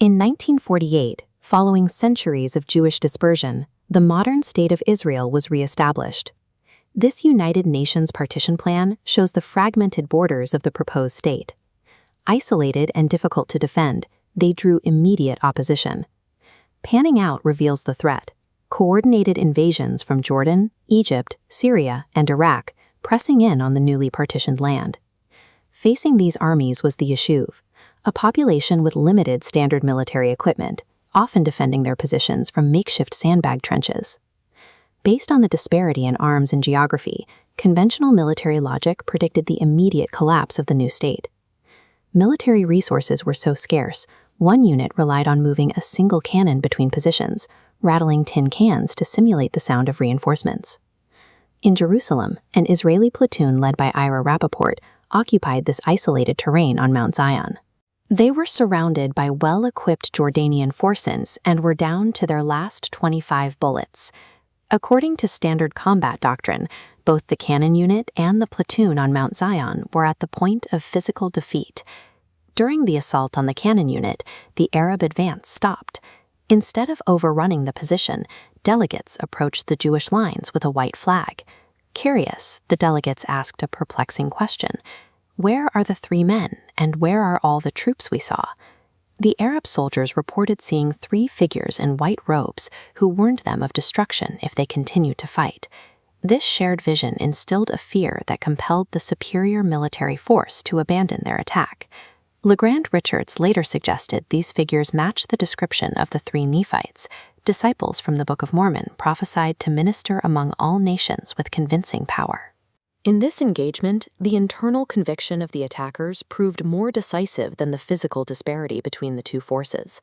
In 1948, following centuries of Jewish dispersion, the modern state of Israel was re-established. This United Nations partition plan shows the fragmented borders of the proposed state. Isolated and difficult to defend, they drew immediate opposition. Panning out reveals the threat: coordinated invasions from Jordan, Egypt, Syria, and Iraq, pressing in on the newly partitioned land. Facing these armies was the Yishuv, a population with limited standard military equipment, often defending their positions from makeshift sandbag trenches. Based on the disparity in arms and geography, conventional military logic predicted the immediate collapse of the new state. Military resources were so scarce, one unit relied on moving a single cannon between positions, rattling tin cans to simulate the sound of reinforcements. In Jerusalem, an Israeli platoon led by Ira Rappaport occupied this isolated terrain on Mount Zion. They were surrounded by well-equipped Jordanian forces and were down to their last 25 bullets. According to standard combat doctrine, both the cannon unit and the platoon on Mount Zion were at the point of physical defeat. During the assault on the cannon unit, the Arab advance stopped. Instead of overrunning the position, delegates approached the Jewish lines with a white flag. Curious, the delegates asked a perplexing question: where are the 3 men, and where are all the troops we saw? The Arab soldiers reported seeing 3 figures in white robes who warned them of destruction if they continued to fight. This shared vision instilled a fear that compelled the superior military force to abandon their attack. LeGrand Richards later suggested these figures match the description of the 3 Nephites, disciples from the Book of Mormon prophesied to minister among all nations with convincing power. In this engagement, the internal conviction of the attackers proved more decisive than the physical disparity between the two forces.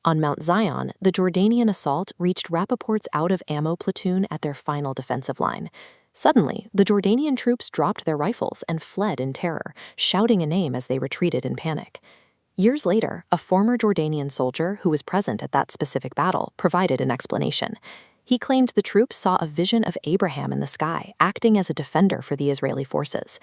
On Mount Zion, the Jordanian assault reached Rappaport's out-of-ammo platoon at their final defensive line. Suddenly, the Jordanian troops dropped their rifles and fled in terror, shouting a name as they retreated in panic. Years later, a former Jordanian soldier who was present at that specific battle provided an explanation. He claimed the troops saw a vision of Abraham in the sky, acting as a defender for the Israeli forces.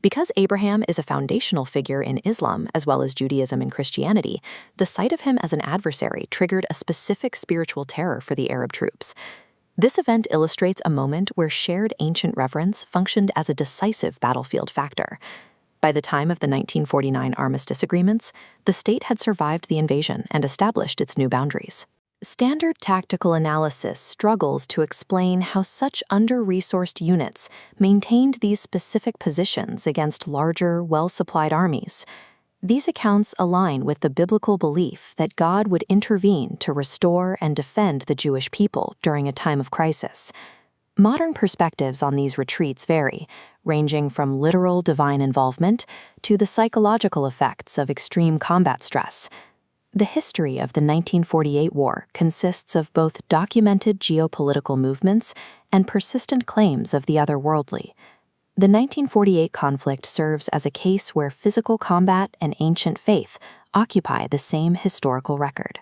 Because Abraham is a foundational figure in Islam as well as Judaism and Christianity, the sight of him as an adversary triggered a specific spiritual terror for the Arab troops. This event illustrates a moment where shared ancient reverence functioned as a decisive battlefield factor. By the time of the 1949 armistice agreements, the state had survived the invasion and established its new boundaries. Standard tactical analysis struggles to explain how such under-resourced units maintained these specific positions against larger, well-supplied armies. These accounts align with the biblical belief that God would intervene to restore and defend the Jewish people during a time of crisis. Modern perspectives on these retreats vary, ranging from literal divine involvement to the psychological effects of extreme combat stress. The history of the 1948 war consists of both documented geopolitical movements and persistent claims of the otherworldly. The 1948 conflict serves as a case where physical combat and ancient faith occupy the same historical record.